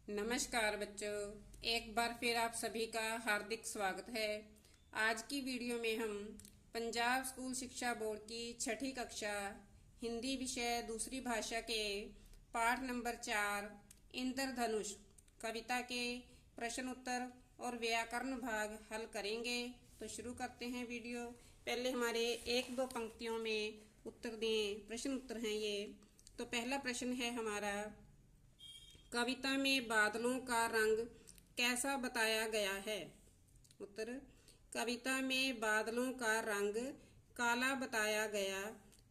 नमस्कार बच्चों, एक बार फिर आप सभी का हार्दिक स्वागत है। आज की वीडियो में हम पंजाब स्कूल शिक्षा बोर्ड की छठी कक्षा हिंदी विषय दूसरी भाषा के पाठ नंबर 4 इंद्रधनुष कविता के प्रश्न उत्तर और व्याकरण भाग हल करेंगे। तो शुरू करते हैं वीडियो। पहले हमारे एक दो पंक्तियों में उत्तर दें, प्रश्न उत्तर हैं ये। तो पहला प्रश्न है हमारा, कविता में बादलों का रंग कैसा बताया गया है? उत्तर, कविता में बादलों का रंग काला बताया गया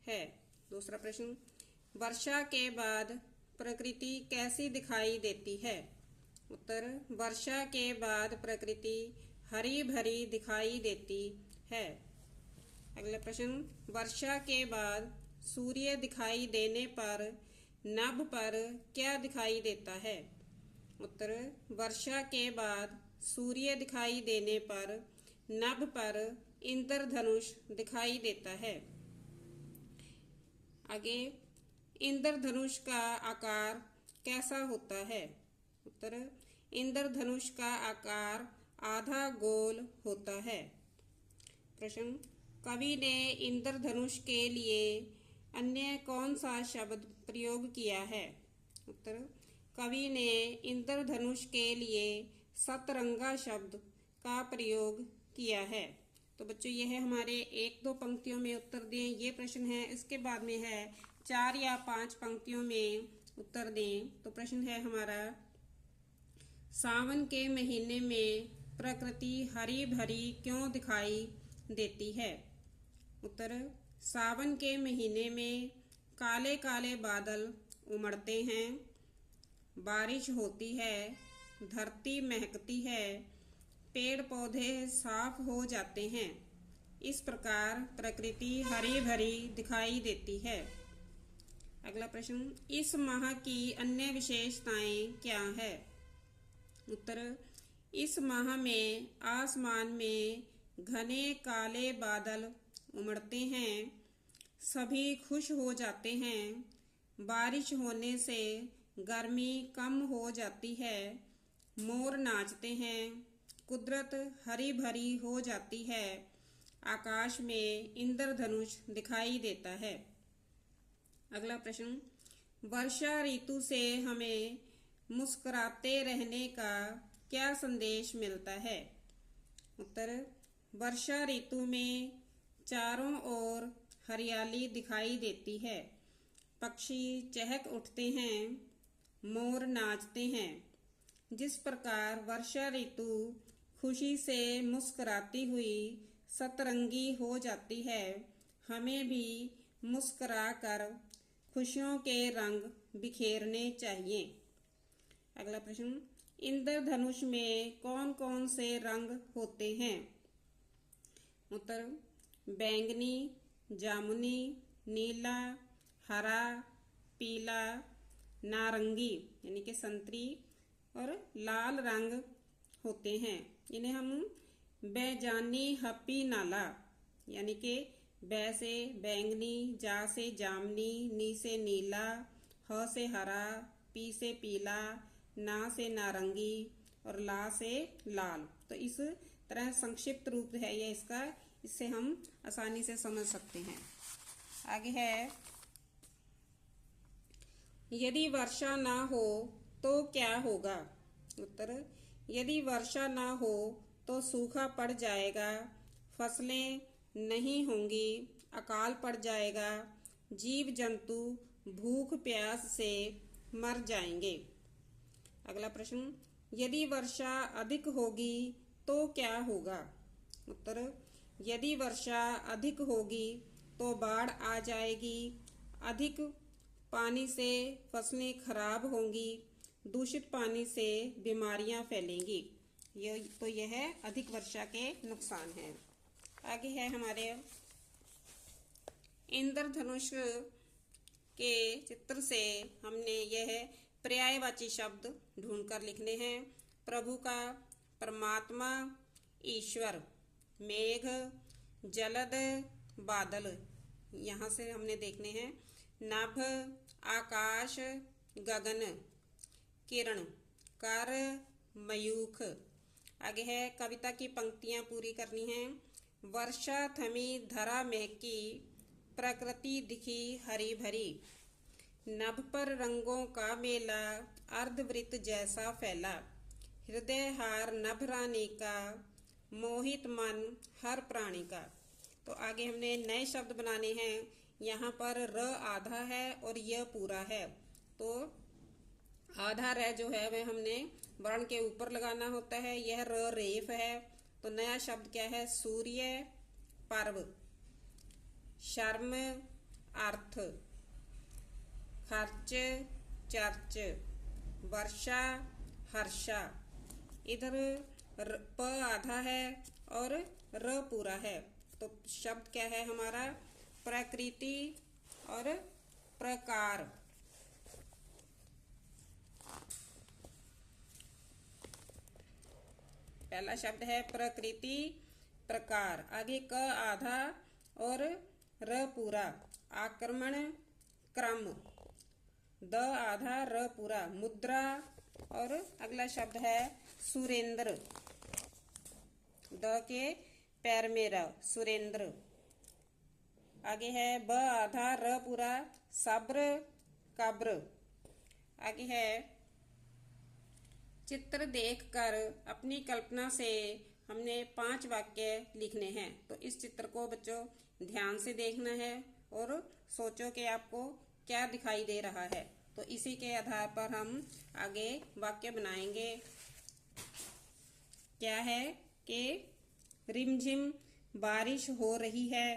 है। दूसरा प्रश्न, वर्षा के बाद प्रकृति कैसी दिखाई देती है? उत्तर, वर्षा के बाद प्रकृति हरी भरी दिखाई देती है। अगला प्रश्न, वर्षा के बाद सूर्य दिखाई देने पर नभ पर क्या दिखाई देता है? उत्तर, वर्षा के बाद सूर्य दिखाई देने पर नभ पर इंद्रधनुष दिखाई देता है। आगे, इंद्रधनुष का आकार कैसा होता है? उत्तर, इंद्रधनुष का आकार आधा गोल होता है। प्रश्न, कवि ने इंद्रधनुष के लिए अन्य कौन सा शब्द प्रयोग किया है? उत्तर, कवि ने इंद्रधनुष के लिए सतरंगा शब्द का प्रयोग किया है। तो बच्चों, यह हमारे एक दो पंक्तियों में उत्तर दें, ये प्रश्न है। इसके बाद में है 4 या 5 पंक्तियों में उत्तर दें। तो प्रश्न है हमारा, सावन के महीने में प्रकृति हरी भरी क्यों दिखाई देती है? उत्तर, सावन के महीने में काले काले बादल उमड़ते हैं, बारिश होती है, धरती महकती है, पेड़ पौधे साफ हो जाते हैं। इस प्रकार प्रकृति हरी भरी दिखाई देती है। अगला प्रश्न, इस माह की अन्य विशेषताएं क्या है? उत्तर, इस माह में आसमान में घने काले बादल उमड़ते हैं, सभी खुश हो जाते हैं, बारिश होने से गर्मी कम हो जाती है, मोर नाचते हैं, कुदरत हरी भरी हो जाती है, आकाश में इंद्रधनुष दिखाई देता है। अगला प्रश्न, वर्षा ऋतु से हमें मुस्कुराते रहने का क्या संदेश मिलता है? उत्तर, वर्षा ऋतु में चारों ओर हरियाली दिखाई देती है, पक्षी चहक उठते हैं, मोर नाचते हैं। जिस प्रकार वर्षा ऋतु खुशी से मुस्कुराती हुई सतरंगी हो जाती है, हमें भी मुस्कुरा कर खुशियों के रंग बिखेरने चाहिए। अगला प्रश्न, इंद्रधनुष में कौन कौन से रंग होते हैं? उत्तर, बैंगनी, जामुनी, नीला, हरा, पीला, नारंगी यानी कि संतरी और लाल रंग होते हैं। इन्हें हम बैजानी हप्पी नाला यानी कि बै से बैंगनी, जा से जामुनी, नी से नीला, ह से हरा, पी से पीला, ना से नारंगी और ला से लाल। तो इस तरह संक्षिप्त रूप है ये इसका, इससे हम आसानी से समझ सकते हैं। आगे है, यदि वर्षा ना हो तो क्या होगा? उत्तर, यदि वर्षा ना हो तो सूखा पड़ जाएगा, फसलें नहीं होंगी, अकाल पड़ जाएगा, जीव जंतु भूख प्यास से मर जाएंगे। अगला प्रश्न, यदि वर्षा अधिक होगी तो क्या होगा? उत्तर, यदि वर्षा अधिक होगी तो बाढ़ आ जाएगी, अधिक पानी से फसलें खराब होंगी, दूषित पानी से बीमारियां फैलेंगी। यह अधिक वर्षा के नुकसान हैं। आगे है हमारे, इंद्रधनुष के चित्र से हमने यह पर्यायवाची शब्द ढूंढकर लिखने हैं। प्रभु का, परमात्मा, ईश्वर, मेघ, जलद, बादल, यहाँ से हमने देखने हैं। नभ, आकाश, गगन, किरण, कर मयूख। आगे है कविता की पंक्तियां पूरी करनी है। वर्षा थमी धरा महकी, प्रकृति दिखी हरी भरी, नभ पर रंगों का मेला, अर्धवृत्त जैसा फैला, हृदय हार नभ रानी का, मोहित मन हर प्राणी का। तो आगे हमने नए शब्द बनाने हैं। यहाँ पर र आधा है और य पूरा है, तो आधा र जो है वह हमने वर्ण के ऊपर लगाना होता है। यह र रेफ है। तो नया शब्द क्या है? सूर्य पर्व, शर्म अर्थ, खर्च चर्च, वर्षा हर्षा। इधर प आधा है और र पूरा है, तो शब्द क्या है हमारा? प्रकृति और प्रकार। पहला शब्द है प्रकृति प्रकार। आगे क आधा और र पूरा, आक्रमण क्रम, द आधा र पूरा, मुद्रा। और अगला शब्द है सुरेंद्र, द के पैर में र, सुरेंद्र। आगे है ब आधा र पूरा, सब्र कब्र। आगे है चित्र देखकर अपनी कल्पना से हमने 5 वाक्य लिखने हैं। तो इस चित्र को बच्चों ध्यान से देखना है और सोचो कि आपको क्या दिखाई दे रहा है। तो इसी के आधार पर हम आगे वाक्य बनाएंगे। क्या है कि रिमझिम बारिश हो रही है,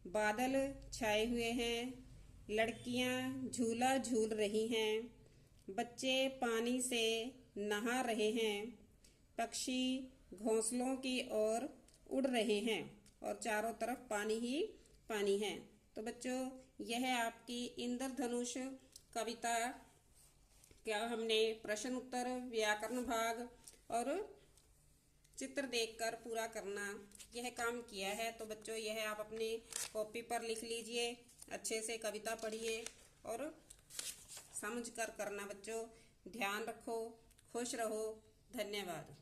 बादल छाए हुए हैं, लड़कियां झूला झूल रही हैं, बच्चे पानी से नहा रहे हैं, पक्षी घोंसलों की ओर उड़ रहे हैं और चारों तरफ पानी ही पानी है। तो बच्चों यह आपकी इंद्रधनुष कविता क्या हमने प्रश्न उत्तर, व्याकरण भाग और चित्र देखकर पूरा करना यह काम किया है। तो बच्चों यह आप अपनी कॉपी पर लिख लीजिए, अच्छे से कविता पढ़िए और समझ कर करना। बच्चों ध्यान रखो, खुश रहो, धन्यवाद।